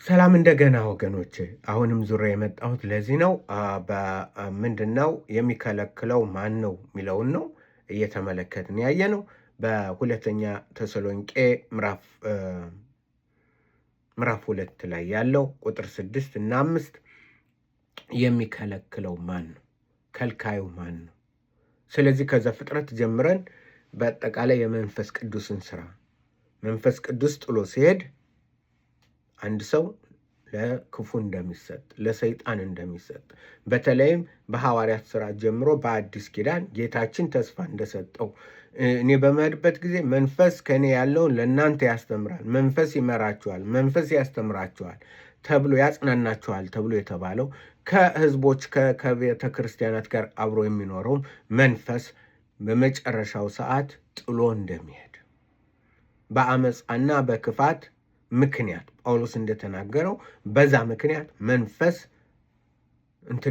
ሰላም እንደገና ወገኖቼ፣ አሁንም ዙሪያ የመጣሁት ለዚህ ነው። ምንድነው የሚከለክለው ማን ነው የሚለውን ነው እየተመለከትን ያየ ነው። በሁለተኛ ተሰሎንቄ ምዕራፍ 2 ላይ ያለው ቁጥር 6 እና 5 የሚከለክለው ማን ነው? ከልካዩ ማን ነው? ስለዚህ ከዘፍጥረት ጀምረን በአጠቃላይ የመንፈስ ቅዱስን ስራ መንፈስ ቅዱስ ጥሎ ሲሄድ አንድ ሰው ለክፉ እንደሚሰጥ ለሰይጣን እንደሚሰጥ በተለይም በሐዋርያት ሥራ ጀምሮ በአዲስ ኪዳን ጌታችን ተስፋ እንደሰጠው እኔ በመሄድበት ጊዜ መንፈስ ከእኔ ያለውን ለእናንተ ያስተምራል፣ መንፈስ ይመራችኋል፣ መንፈስ ያስተምራችኋል ተብሎ ያጽናናችኋል ተብሎ የተባለው ከህዝቦች ከቤተ ክርስቲያናት ጋር አብሮ የሚኖረው መንፈስ በመጨረሻው ሰዓት ጥሎ እንደሚሄድ በአመፃና በክፋት ምክንያት ጳውሎስ እንደተናገረው በዛ ምክንያት መንፈስ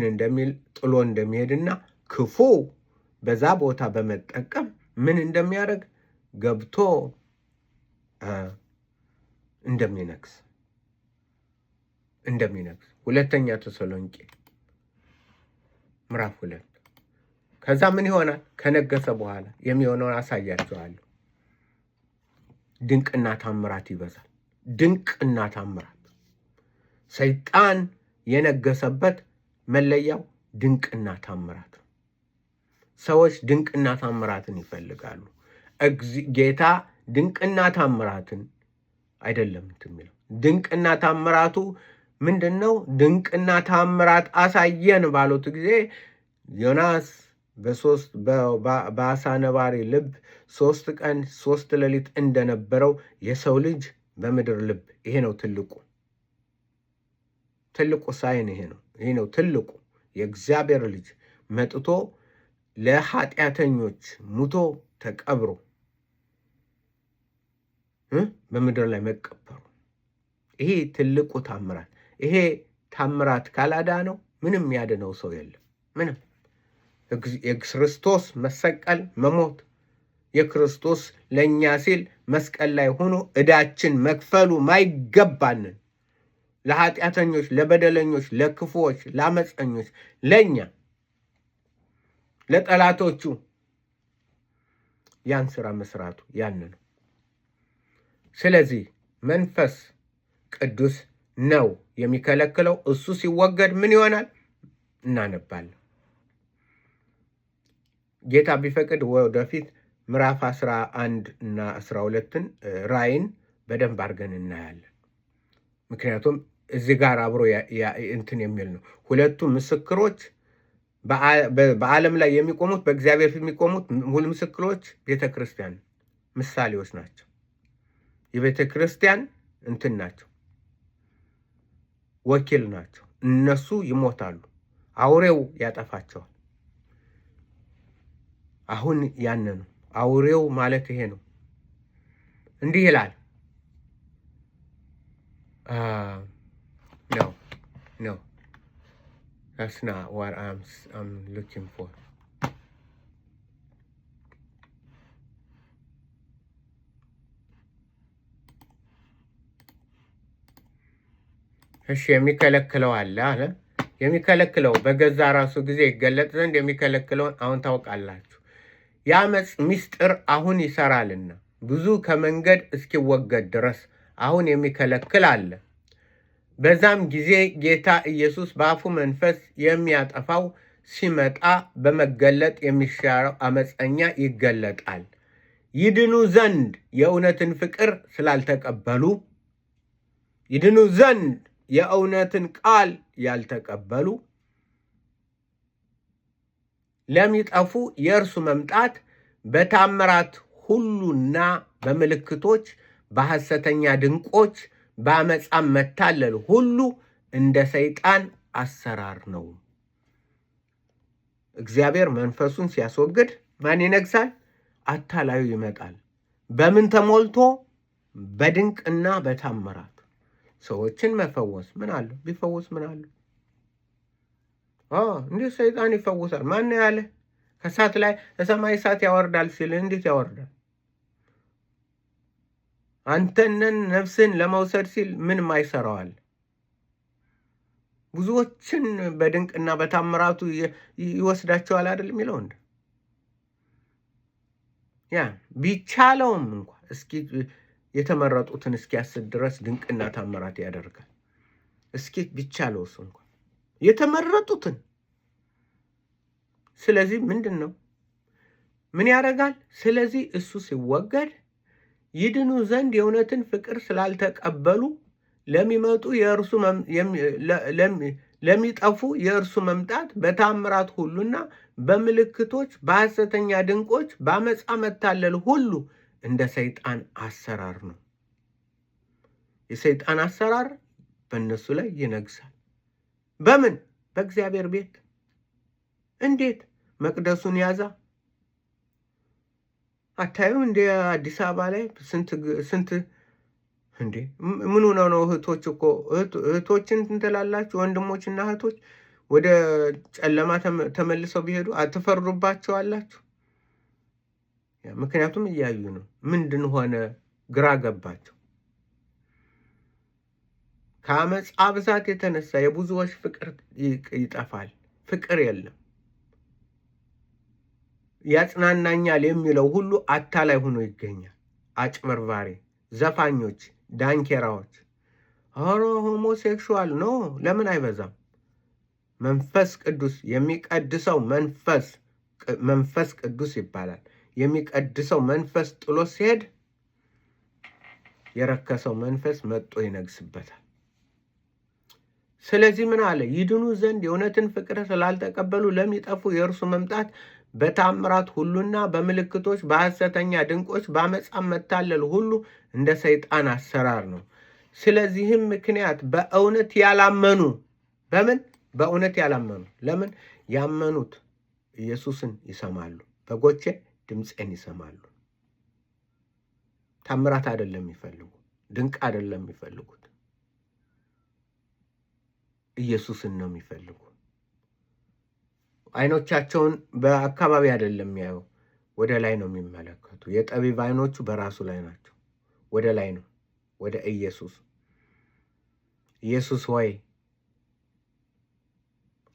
እንደሚል ጥሎ እንደሚሄድና ክፉ በዛ ቦታ በመጠቀም ምን እንደሚያደርግ ገብቶ እንደሚነግስ ሁለተኛ ተሰሎንቄ ምዕራፍ 2 ከዛ ምን ይሆናል? ከነገሰ በኋላ የሚሆነውን አሳያቸዋለሁ። ድንቅና ታምራት ይበዛል። ድንቅና ታምራት ሰይጣን የነገሰበት መለያው ድንቅና ታምራት ነው። ሰዎች ድንቅና ታምራትን ይፈልጋሉ። ጌታ ድንቅና ታምራትን አይደለም የሚለው። ድንቅና ታምራቱ ምንድነው? ድንቅና ታምራት አሳየን ባሉት ጊዜ ዮናስ በአሳ ነባሪ ልብ 3 ቀን 3 ሌሊት እንደነበረው የሰው ልጅ በምድር ልብ ይሄ ነው ትልቁ ሳይን ይሄ ነው ትልቁ የእግዚአብሔር ልጅ መጥቶ ለኃጢአተኞች ሙቶ ተቀብሮ በምድር ላይ መቀበሩ ይሄ ትልቁ ታምራት። ይሄ ታምራት ካላዳነው ምንም ያድነው ሰው የለም። ምንም የክርስቶስ መሰቀል መሞት የክርስቶስ ለኛ ሲል መስቀል ላይ ሆኖ ዕዳችን መክፈሉ ማይገባንን ለኃጢአተኞች፣ ለበደለኞች፣ ለክፉዎች፣ ለአመፀኞች፣ ለኛ ለጠላቶቹ ያን ስራ መስራቱ ያን ነው። ስለዚህ መንፈስ ቅዱስ ነው የሚከለክለው። እሱ ሲወገድ ምን ይሆናል? እናነባለን። ጌታ ቢፈቅድ ወደፊት ምዕራፍ 11 እና 12ን ራእይን በደንብ አድርገን እናያለን። ምክንያቱም እዚህ ጋር አብሮ የሚል ነው። ሁለቱ ምስክሮች በዓለም ላይ የሚቆሙት በእግዚአብሔር ፊት የሚቆሙት ሁሉ ምስክሮች ቤተክርስቲያን ምሳሌዎች ናቸው። የቤተክርስቲያን ናቸው፣ ወኪል ናቸው። እነሱ ይሞታሉ፣ አውሬው ያጠፋቸዋል። አሁን ያን ነው አውሬው ማለት ይሄ ነው። እንዲህ ይላል No, that's not what I'm looking for. እሺ የሚከለክለው አለ የሚከለክለው በገዛ ራሱ ጊዜ ይገለጥ ዘንድ የሚከለክለውን አሁን ታውቃላችሁ። የአመፅ ምስጢር አሁን ይሰራልና ብዙ ከመንገድ እስኪወገድ ድረስ አሁን የሚከለክል አለ። በዛም ጊዜ ጌታ ኢየሱስ በአፉ መንፈስ የሚያጠፋው ሲመጣ በመገለጥ የሚሻረው አመፀኛ ይገለጣል። ይድኑ ዘንድ የእውነትን ፍቅር ስላልተቀበሉ ይድኑ ዘንድ የእውነትን ቃል ያልተቀበሉ ለሚጠፉ የእርሱ መምጣት በታምራት ሁሉና በምልክቶች በሐሰተኛ ድንቆች በአመፃም መታለል ሁሉ እንደ ሰይጣን አሰራር ነው። እግዚአብሔር መንፈሱን ሲያስወግድ ማን ይነግሳል? አታላዩ ይመጣል። በምን ተሞልቶ? በድንቅና በታምራት። ሰዎችን መፈወስ ምን አለ? ቢፈወስ ምን አለ? እንዴት ሰይጣን ይፈወሳል? ማን ያለ? ከእሳት ላይ ከሰማይ እሳት ያወርዳል ሲል እንዴት ያወርዳል? አንተነን ነፍስን ለመውሰድ ሲል ምን ማይሰራዋል? ብዙዎችን በድንቅና በታምራቱ ይወስዳቸዋል አይደል የሚለው እንደ ያ ቢቻለውም እንኳን እስኪ የተመረጡትን እስኪያስት ድረስ ድንቅና ታምራት ያደርጋል። እስኪ ቢቻለውስ እንኳን የተመረጡትን። ስለዚህ ምንድን ነው ምን ያደርጋል? ስለዚህ እሱ ሲወገድ ይድኑ ዘንድ የእውነትን ፍቅር ስላልተቀበሉ ለሚመጡ ለሚጠፉ የእርሱ መምጣት በታምራት ሁሉና በምልክቶች በሐሰተኛ ድንቆች በአመፃ መታለል ሁሉ እንደ ሰይጣን አሰራር ነው። የሰይጣን አሰራር በእነሱ ላይ ይነግሳል። በምን? በእግዚአብሔር ቤት። እንዴት? መቅደሱን ያዛ። አታዩም እንደ አዲስ አበባ ላይ ስንት እንዴ ምን ሆነው ነው? እህቶች እኮ እህቶችን እንትላላችሁ ወንድሞችና እህቶች ወደ ጨለማ ተመልሰው ቢሄዱ አትፈርዱባቸዋላችሁ? ምክንያቱም እያዩ ነው። ምንድን ሆነ? ግራ ገባቸው። ከአመፃ ብዛት የተነሳ የብዙዎች ፍቅር ይጠፋል። ፍቅር የለም። ያጽናናኛል የሚለው ሁሉ አታላይ ሆኖ ይገኛል። አጭበርባሪ፣ ዘፋኞች፣ ዳንኬራዎች። ኧረ ሆሞሴክሹዋል ነው። ለምን አይበዛም? መንፈስ ቅዱስ የሚቀድሰው መንፈስ ቅዱስ ይባላል። የሚቀድሰው መንፈስ ጥሎ ሲሄድ የረከሰው መንፈስ መጥቶ ይነግስበታል። ስለዚህ ምን አለ? ይድኑ ዘንድ የእውነትን ፍቅር ስላልተቀበሉ ለሚጠፉ የእርሱ መምጣት በታምራት ሁሉና በምልክቶች በሐሰተኛ ድንቆች በአመፃ መታለል ሁሉ እንደ ሰይጣን አሰራር ነው። ስለዚህም ምክንያት በእውነት ያላመኑ በምን? በእውነት ያላመኑ። ለምን? ያመኑት ኢየሱስን ይሰማሉ። በጎቼ ድምፄን ይሰማሉ። ታምራት አይደለም የሚፈልጉ፣ ድንቅ አይደለም የሚፈልጉት፣ ኢየሱስን ነው የሚፈልጉ። አይኖቻቸውን በአካባቢ አይደለም የሚያዩ፣ ወደ ላይ ነው የሚመለከቱ። የጠቢብ አይኖቹ በራሱ ላይ ናቸው። ወደ ላይ ነው፣ ወደ ኢየሱስ። ኢየሱስ ሆይ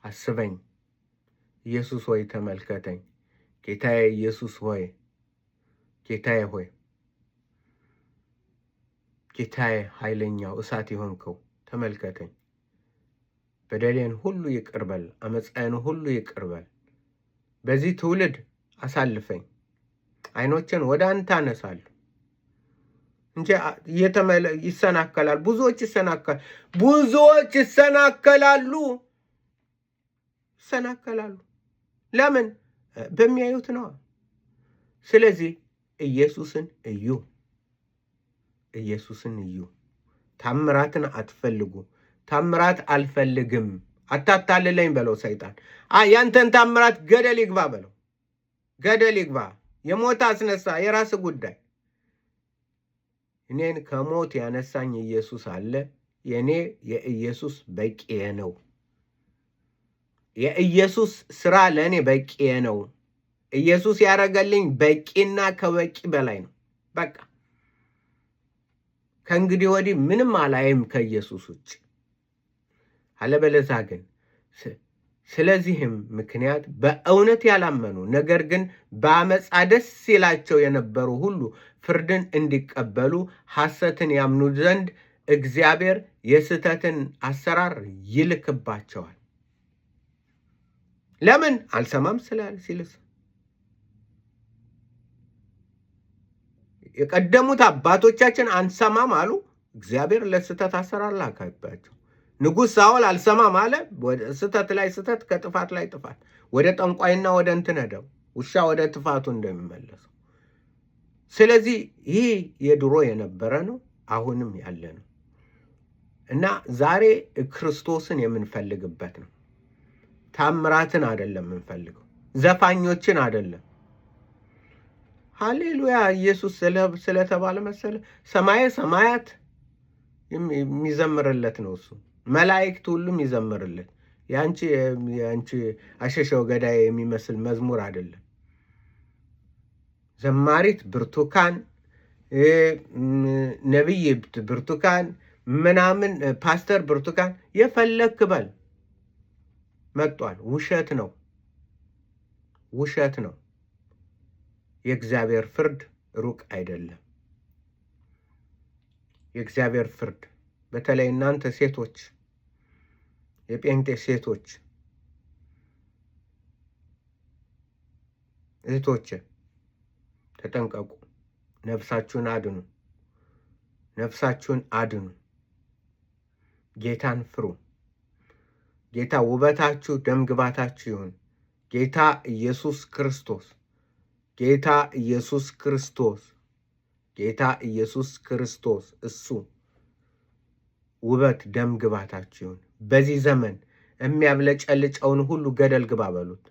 አስበኝ፣ ኢየሱስ ሆይ ተመልከተኝ፣ ጌታዬ ኢየሱስ ሆይ፣ ጌታዬ ሆይ፣ ጌታዬ ኃይለኛው እሳት የሆንከው ተመልከተኝ፣ በደሌን ሁሉ ይቅርበል፣ አመፃዬን ሁሉ ይቅርበል። በዚህ ትውልድ አሳልፈኝ፣ አይኖችን ወደ አንተ አነሳለሁ እንጂ ይሰናከላል። ብዙዎች ይሰናከላሉ። ለምን? በሚያዩት ነው። ስለዚህ ኢየሱስን እዩ፣ ኢየሱስን እዩ። ታምራትን አትፈልጉ። ታምራት አልፈልግም፣ አታታልለኝ በለው ሰይጣን። ያንተን ታምራት ገደል ይግባ በለው፣ ገደል ይግባ። የሞት አስነሳ፣ የራስ ጉዳይ። እኔን ከሞት ያነሳኝ ኢየሱስ አለ። የኔ የኢየሱስ በቂዬ ነው። የኢየሱስ ስራ ለእኔ በቂዬ ነው። ኢየሱስ ያደረገልኝ በቂና ከበቂ በላይ ነው። በቃ ከእንግዲህ ወዲህ ምንም አላይም ከኢየሱስ ውጭ። አለበለዚያ ግን ስለዚህም ምክንያት በእውነት ያላመኑ ነገር ግን በአመፃ ደስ ይላቸው የነበሩ ሁሉ ፍርድን እንዲቀበሉ ሐሰትን ያምኑ ዘንድ እግዚአብሔር የስህተትን አሰራር ይልክባቸዋል። ለምን? አልሰማም ሲልስ የቀደሙት አባቶቻችን አንሰማም አሉ። እግዚአብሔር ለስህተት አሰራር ላካባቸው። ንጉሥ ሳኦል አልሰማም አለ። ስህተት ላይ ስህተት፣ ከጥፋት ላይ ጥፋት። ወደ ጠንቋይና ወደ እንትን ሄደው ውሻ ወደ ጥፋቱ እንደሚመለሰው። ስለዚህ ይህ የድሮ የነበረ ነው፣ አሁንም ያለ ነው እና ዛሬ ክርስቶስን የምንፈልግበት ነው። ታምራትን አይደለም የምንፈልገው፣ ዘፋኞችን አይደለም። ሃሌሉያ! ኢየሱስ ስለተባለ መሰለ ሰማየ ሰማያት የሚዘምርለት ነው እሱ። መላእክት ሁሉም ይዘምርለት። ያንቺ አሸሸው ገዳይ የሚመስል መዝሙር አይደለም። ዘማሪት ብርቱካን፣ ነቢይ ብርቱካን፣ ምናምን ፓስተር ብርቱካን የፈለክ በል። መጥቷል። ውሸት ነው፣ ውሸት ነው። የእግዚአብሔር ፍርድ ሩቅ አይደለም። የእግዚአብሔር ፍርድ በተለይ እናንተ ሴቶች፣ የጴንጤ ሴቶች እህቶች ተጠንቀቁ። ነፍሳችሁን አድኑ፣ ነፍሳችሁን አድኑ። ጌታን ፍሩ። ጌታ ውበታችሁ፣ ደምግባታችሁ ይሁን። ጌታ ኢየሱስ ክርስቶስ፣ ጌታ ኢየሱስ ክርስቶስ፣ ጌታ ኢየሱስ ክርስቶስ እሱ ውበት ደምግባታችሁ ይሁን። በዚህ ዘመን የሚያብለጨልጨውን ሁሉ ገደል ግባ በሉት።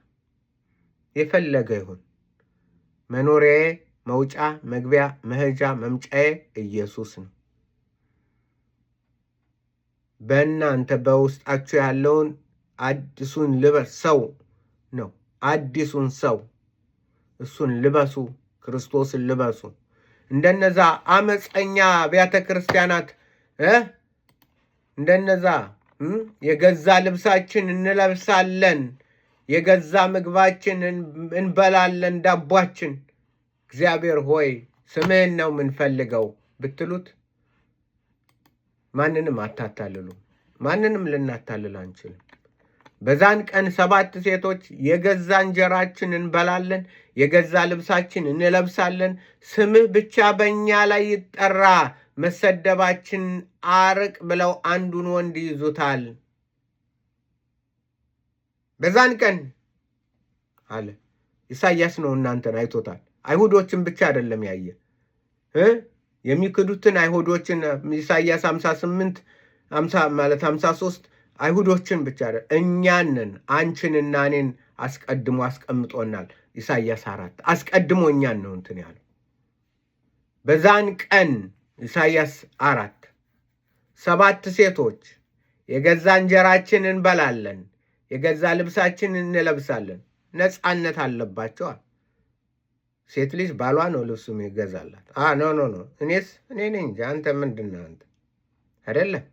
የፈለገ ይሁን። መኖሪያዬ፣ መውጫ፣ መግቢያ፣ መሄጃ፣ መምጫዬ ኢየሱስ ነው። በእናንተ በውስጣችሁ ያለውን አዲሱን ልበስ ሰው ነው። አዲሱን ሰው እሱን ልበሱ፣ ክርስቶስን ልበሱ። እንደነዛ አመፀኛ አብያተ ክርስቲያናት እንደነዛ የገዛ ልብሳችን እንለብሳለን፣ የገዛ ምግባችን እንበላለን፣ ዳቧችን እግዚአብሔር ሆይ ስምህን ነው የምንፈልገው ብትሉት ማንንም አታታልሉ። ማንንም ልናታልል አንችልም። በዛን ቀን 7 ሴቶች የገዛ እንጀራችን እንበላለን፣ የገዛ ልብሳችን እንለብሳለን፣ ስምህ ብቻ በእኛ ላይ ይጠራ፣ መሰደባችን አርቅ ብለው አንዱን ወንድ ይዙታል። በዛን ቀን አለ ኢሳይያስ ነው እናንተን አይቶታል። አይሁዶችን ብቻ አይደለም ያየ የሚክዱትን አይሁዶችን ኢሳይያስ 53 አይሁዶችን ብቻ አይደለም እኛንን አንቺንና እኔን አስቀድሞ አስቀምጦናል። ኢሳይያስ 4 አስቀድሞ እኛን ነው እንትን ያለው። በዛን ቀን ኢሳይያስ 4 7 ሴቶች የገዛ እንጀራችን እንበላለን፣ የገዛ ልብሳችን እንለብሳለን። ነፃነት አለባቸዋል። ሴት ልጅ ባሏ ነው ልብሱም ይገዛላት። ኖ እኔ ነኝ እንጂ አንተ ምንድን ነህ አንተ አይደለም።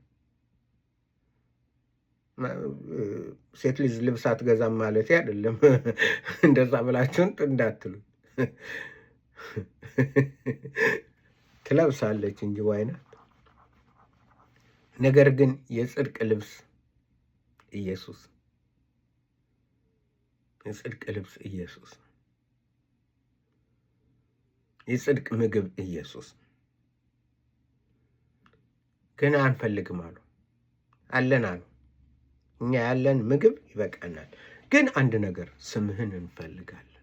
ሴት ልጅ ልብስ አትገዛም ማለት አይደለም። እንደዛ ብላችሁን እንዳትሉ። ትለብሳለች እንጂ ዋይናት። ነገር ግን የጽድቅ ልብስ ኢየሱስ፣ የጽድቅ ልብስ ኢየሱስ፣ የጽድቅ ምግብ ኢየሱስ። ግን አንፈልግም አሉ። አለን አሉ። እኛ ያለን ምግብ ይበቃናል። ግን አንድ ነገር ስምህን እንፈልጋለን።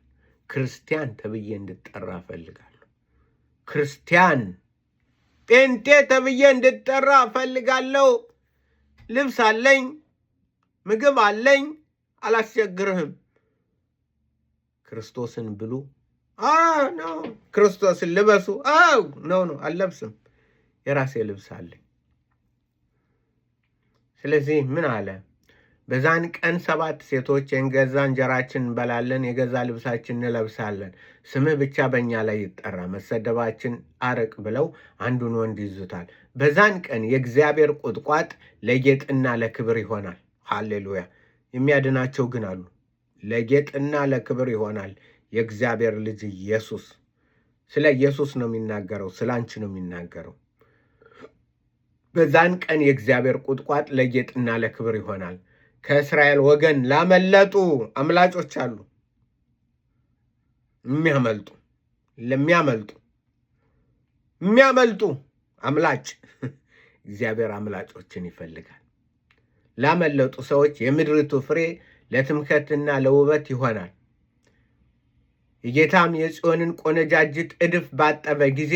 ክርስቲያን ተብዬ እንድጠራ እፈልጋለሁ። ክርስቲያን ጴንጤ ተብዬ እንድጠራ እፈልጋለሁ። ልብስ አለኝ፣ ምግብ አለኝ፣ አላስቸግርህም። ክርስቶስን ብሉ። ነው ክርስቶስን ልበሱ። ነው አልለብስም፣ የራሴ ልብስ አለኝ። ስለዚህ ምን አለ? በዛን ቀን 7 ሴቶች የገዛ እንጀራችን እንበላለን፣ የገዛ ልብሳችን እንለብሳለን፣ ስምህ ብቻ በእኛ ላይ ይጠራ፣ መሰደባችን አርቅ ብለው አንዱን ወንድ ይዙታል። በዛን ቀን የእግዚአብሔር ቁጥቋጥ ለጌጥና ለክብር ይሆናል። ሃሌሉያ! የሚያድናቸው ግን አሉ። ለጌጥና ለክብር ይሆናል። የእግዚአብሔር ልጅ ኢየሱስ። ስለ ኢየሱስ ነው የሚናገረው፣ ስለ አንቺ ነው የሚናገረው። በዛን ቀን የእግዚአብሔር ቁጥቋጥ ለጌጥና ለክብር ይሆናል። ከእስራኤል ወገን ላመለጡ አምላጮች አሉ። የሚያመልጡ አምላጭ። እግዚአብሔር አምላጮችን ይፈልጋል። ላመለጡ ሰዎች የምድሪቱ ፍሬ ለትምክህትና ለውበት ይሆናል። የጌታም የጽዮንን ቆነጃጅት እድፍ ባጠበ ጊዜ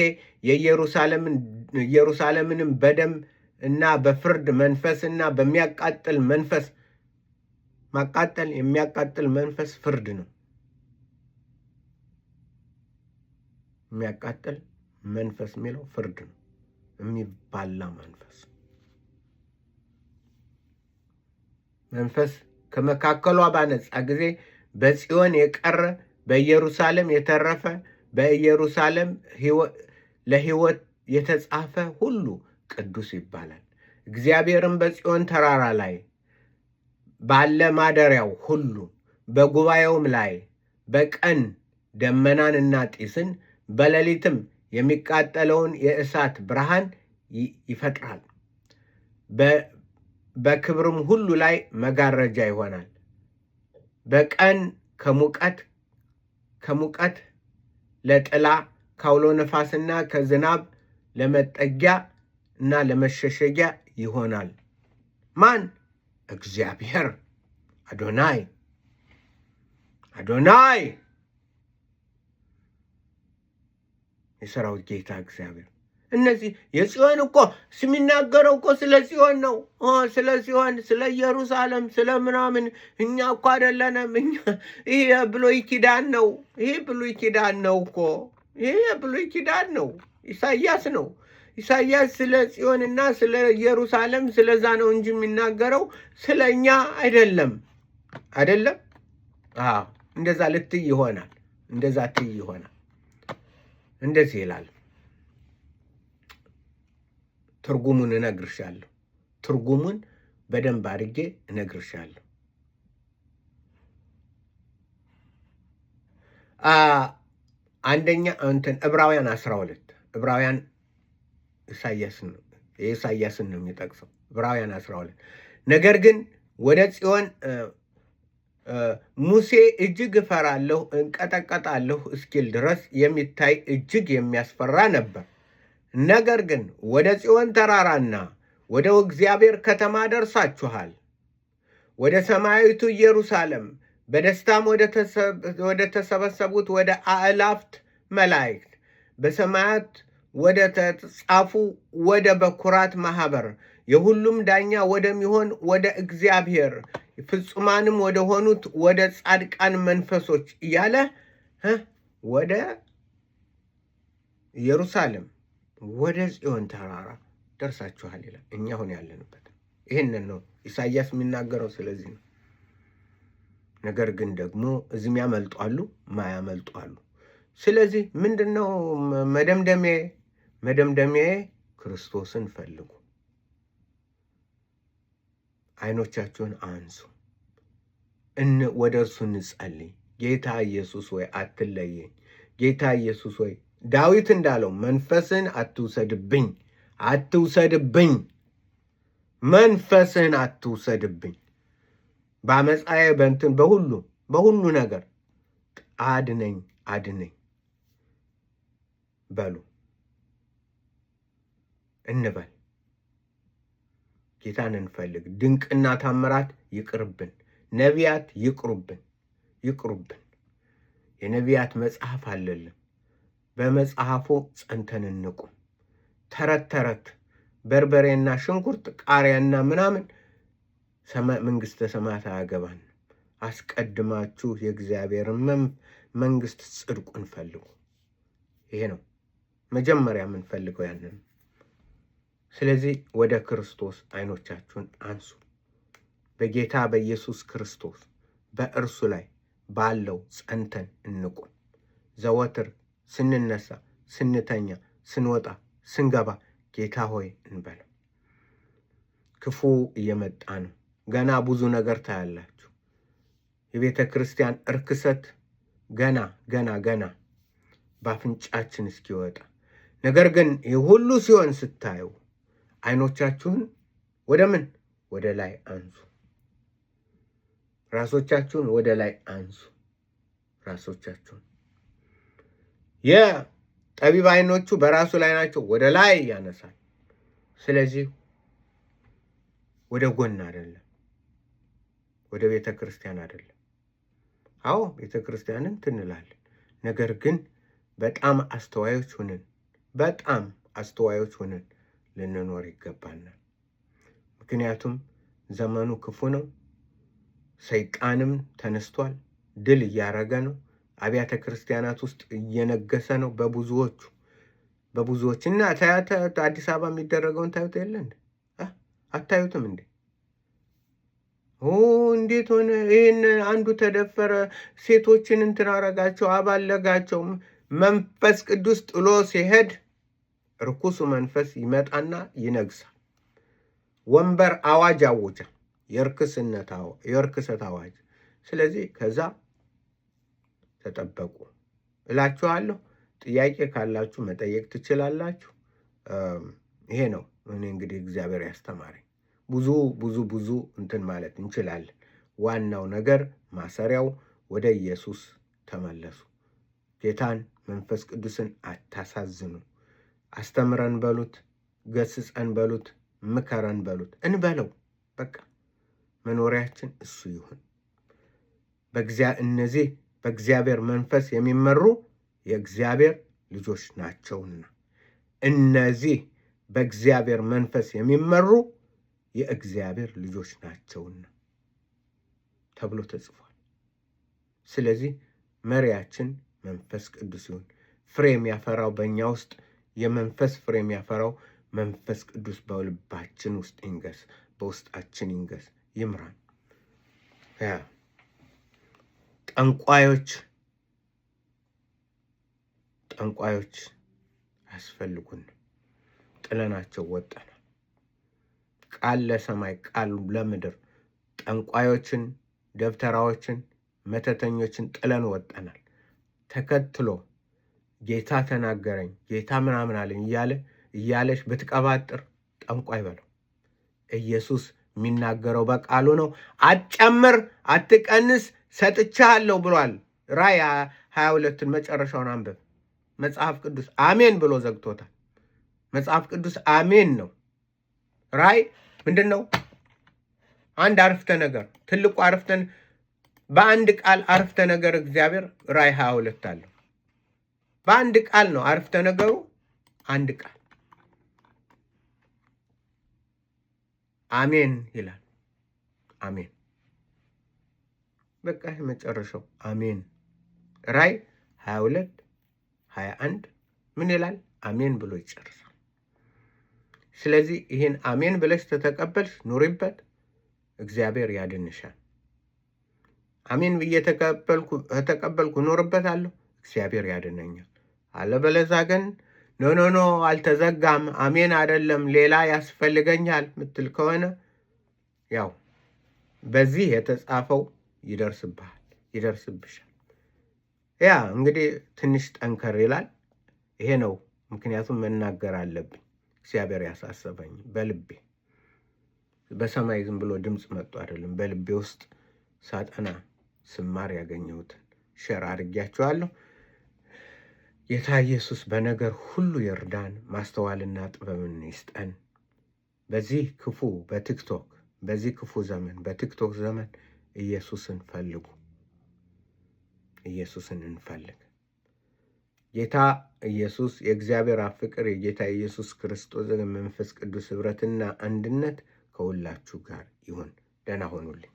ኢየሩሳሌምንም በደም እና በፍርድ መንፈስ እና በሚያቃጥል መንፈስ የሚያቃጥል መንፈስ ፍርድ ነው። የሚያቃጥል መንፈስ የሚለው ፍርድ ነው። የሚባላ መንፈስ ከመካከሏ ባነጻ ጊዜ በጽዮን የቀረ በኢየሩሳሌም የተረፈ በኢየሩሳሌም ለሕይወት የተጻፈ ሁሉ ቅዱስ ይባላል። እግዚአብሔርም በጽዮን ተራራ ላይ ባለ ማደሪያው ሁሉ በጉባኤውም ላይ በቀን ደመናንና ጢስን በሌሊትም የሚቃጠለውን የእሳት ብርሃን ይፈጥራል። በክብርም ሁሉ ላይ መጋረጃ ይሆናል። በቀን ከሙቀት ለጥላ ካውሎ ነፋስና ከዝናብ ለመጠጊያ እና ለመሸሸጊያ ይሆናል። ማን? እግዚአብሔር አዶናይ የሰራዊት ጌታ እግዚአብሔር። እነዚህ የጽዮን እኮ የሚናገረው እኮ ስለ ጽዮን ነው። ስለ ጽዮን፣ ስለ ኢየሩሳሌም፣ ስለ ምናምን። እኛ እኮ አይደለንም። ይሄ የብሉይ ኪዳን ነው። ይሄ ብሉይ ኪዳን ነው እኮ። ይሄ የብሉይ ኪዳን ነው። ኢሳይያስ ነው። ኢሳይያስ ስለ ጽዮንና ስለ ኢየሩሳሌም ስለዛ ነው እንጂ የሚናገረው ስለ እኛ አይደለም። እንደዛ ልትይ ይሆናል። እንደዛ ትይ ይሆናል። እንደዚህ ይላል። ትርጉሙን እነግርሻለሁ። ትርጉሙን በደንብ አድርጌ እነግርሻለሁ። አንደኛ ዕብራውያን 12 ዕብራውያን ኢሳይያስን ነው የሚጠቅሰው። ዕብራውያን 12 ነገር ግን ወደ ጽዮን ሙሴ እጅግ እፈራለሁ እንቀጠቀጣለሁ እስኪል ድረስ የሚታይ እጅግ የሚያስፈራ ነበር። ነገር ግን ወደ ጽዮን ተራራና ወደ እግዚአብሔር ከተማ ደርሳችኋል፣ ወደ ሰማያዊቱ ኢየሩሳሌም በደስታም ወደ ተሰበሰቡት ወደ አእላፍት መላእክት በሰማያት ወደ ተጻፉ ወደ በኩራት ማህበር የሁሉም ዳኛ ወደሚሆን ወደ እግዚአብሔር ፍጹማንም ወደ ሆኑት ወደ ጻድቃን መንፈሶች እያለ ወደ ኢየሩሳሌም ወደ ጽዮን ተራራ ደርሳችኋል ይላል። እኛ አሁን ያለንበት ይህንን ነው ኢሳይያስ የሚናገረው። ስለዚህ ነው። ነገር ግን ደግሞ እዚህም ያመልጡ አሉ፣ ማያመልጡ አሉ። ስለዚህ ምንድነው መደምደሚያ? ክርስቶስን ፈልጉ። አይኖቻችሁን አንሱ፣ ወደ እርሱ እንጸልይ። ጌታ ኢየሱስ ወይ አትለየኝ። ጌታ ኢየሱስ ወይ ዳዊት እንዳለው መንፈስህን አትውሰድብኝ፣ መንፈስህን አትውሰድብኝ። በአመፃዬ በሁሉ ነገር አድነኝ በሉ እንበል። ጌታን እንፈልግ። ድንቅና ታምራት ይቅርብን። ነቢያት ይቅሩብን። የነቢያት መጽሐፍ አለልን። በመጽሐፉ ጸንተን እንቁም። ተረት በርበሬና ሽንኩርት ቃሪያና ምናምን መንግስተ ሰማያት አያገባን። አስቀድማችሁ የእግዚአብሔርን መንግስት ጽድቁን ፈልጉ። ይሄ ነው መጀመሪያ የምንፈልገው ያንን። ስለዚህ ወደ ክርስቶስ አይኖቻችሁን አንሱ። በጌታ በኢየሱስ ክርስቶስ በእርሱ ላይ ባለው ጸንተን እንቁም። ዘወትር ስንነሳ፣ ስንተኛ፣ ስንወጣ፣ ስንገባ ጌታ ሆይ እንበል። ክፉ እየመጣ ነው። ገና ብዙ ነገር ታያላችሁ። የቤተ ክርስቲያን እርክሰት ገና በአፍንጫችን እስኪወጣ። ነገር ግን ይህ ሁሉ ሲሆን ስታዩ አይኖቻችሁን ወደ ላይ አንሱ። ራሶቻችሁን ወደ ላይ አንሱ። ራሶቻችሁን የጠቢብ አይኖቹ በራሱ ላይ ናቸው፣ ወደ ላይ ያነሳል። ስለዚህ ወደ ጎን አይደለም፣ ወደ ቤተ ክርስቲያን አይደለም። አዎ ቤተ ክርስቲያንን ትንላለን። ነገር ግን በጣም አስተዋዮች ሆነን ልንኖር ይገባናል። ምክንያቱም ዘመኑ ክፉ ነው። ሰይጣንም ተነስቷል፣ ድል እያረገ ነው። አብያተ ክርስቲያናት ውስጥ እየነገሰ ነው በብዙዎች እና አዲስ አበባ የሚደረገውን ታዩት የለ እንዴ? አታዩትም እንዴ? እንዴት ሆነ? ይህን አንዱ ተደፈረ፣ ሴቶችን እንትን አረጋቸው፣ አባለጋቸው። መንፈስ ቅዱስ ጥሎ ሲሄድ ርኩሱ መንፈስ ይመጣና ይነግሳል። ወንበር አዋጅ አውጃ። የርክሰት አዋጅ። ስለዚህ ከዛ ተጠበቁ እላችኋለሁ። ጥያቄ ካላችሁ መጠየቅ ትችላላችሁ። ይሄ ነው እኔ እንግዲህ እግዚአብሔር ያስተማረኝ። ብዙ እንትን ማለት እንችላለን። ዋናው ነገር ማሰሪያው ወደ ኢየሱስ ተመለሱ። ጌታን መንፈስ ቅዱስን አታሳዝኑ። አስተምረን በሉት፣ ገስጸን በሉት፣ ምከረን በሉት፣ እንበለው። በቃ መኖሪያችን እሱ ይሁን። እነዚህ በእግዚአብሔር መንፈስ የሚመሩ የእግዚአብሔር ልጆች ናቸውና፣ እነዚህ በእግዚአብሔር መንፈስ የሚመሩ የእግዚአብሔር ልጆች ናቸውና ተብሎ ተጽፏል። ስለዚህ መሪያችን መንፈስ ቅዱስ ይሁን። ፍሬ የሚያፈራው በእኛ ውስጥ የመንፈስ ፍሬ የሚያፈራው መንፈስ ቅዱስ በልባችን ውስጥ ይንገስ፣ በውስጣችን ይንገስ፣ ይምራን። ጠንቋዮች አያስፈልጉን፣ ጥለናቸው ወጠናል። ቃል ለሰማይ ቃል ለምድር ጠንቋዮችን፣ ደብተራዎችን፣ መተተኞችን ጥለን ወጠናል። ተከትሎ ጌታ ተናገረኝ፣ ጌታ ምናምን አለኝ እያለች ብትቀባጥር ጠንቋይ በለው። ኢየሱስ የሚናገረው በቃሉ ነው። አትጨምር፣ አትቀንስ፣ ሰጥቻለሁ ብሏል። ራእይ 22ን መጨረሻውን አንብብ። መጽሐፍ ቅዱስ አሜን ብሎ ዘግቶታል። መጽሐፍ ቅዱስ አሜን ነው። ራእይ ምንድን ነው? አንድ አረፍተ ነገር፣ ትልቁ በአንድ ቃል አረፍተ ነገር እግዚአብሔር ራእይ 22 አለው። በአንድ ቃል ነው አረፍተ ነገሩ፣ አንድ ቃል አሜን ይላል። አሜን በቃ የመጨረሻው አሜን። ራእይ 22 21 ምን ይላል? አሜን ብሎ ይጨርሳል። ስለዚህ ይህን አሜን ብለሽ ተተቀበልሽ፣ ኑሪበት፣ እግዚአብሔር ያድንሻል። አሜን ብዬ ተቀበልኩ ኖርበታለሁ፣ እግዚአብሔር ያድነኛል። አለበለዛ ግን ኖ አልተዘጋም፣ አሜን አይደለም፣ ሌላ ያስፈልገኛል ምትል ከሆነ ያው በዚህ የተጻፈው ይደርስብሻል። ያ እንግዲህ ትንሽ ጠንከር ይላል። ይሄ ነው ምክንያቱም መናገር አለብኝ። እግዚአብሔር ያሳሰበኝ በልቤ፣ በሰማይ ዝም ብሎ ድምፅ መጥቶ አይደለም፣ በልቤ ውስጥ ሳጠና ስማር ያገኘሁትን ሸር አድርጊያችኋለሁ። ጌታ ኢየሱስ በነገር ሁሉ ይርዳን፣ ማስተዋልና ጥበብን ይስጠን። በዚህ ክፉ ዘመን በቲክቶክ ዘመን ኢየሱስን ፈልጉ፣ ኢየሱስን እንፈልግ። ጌታ ኢየሱስ የእግዚአብሔር አብ ፍቅር፣ የጌታ ኢየሱስ ክርስቶስ መንፈስ ቅዱስ ኅብረትና አንድነት ከሁላችሁ ጋር ይሁን። ደህና ሆኑልኝ።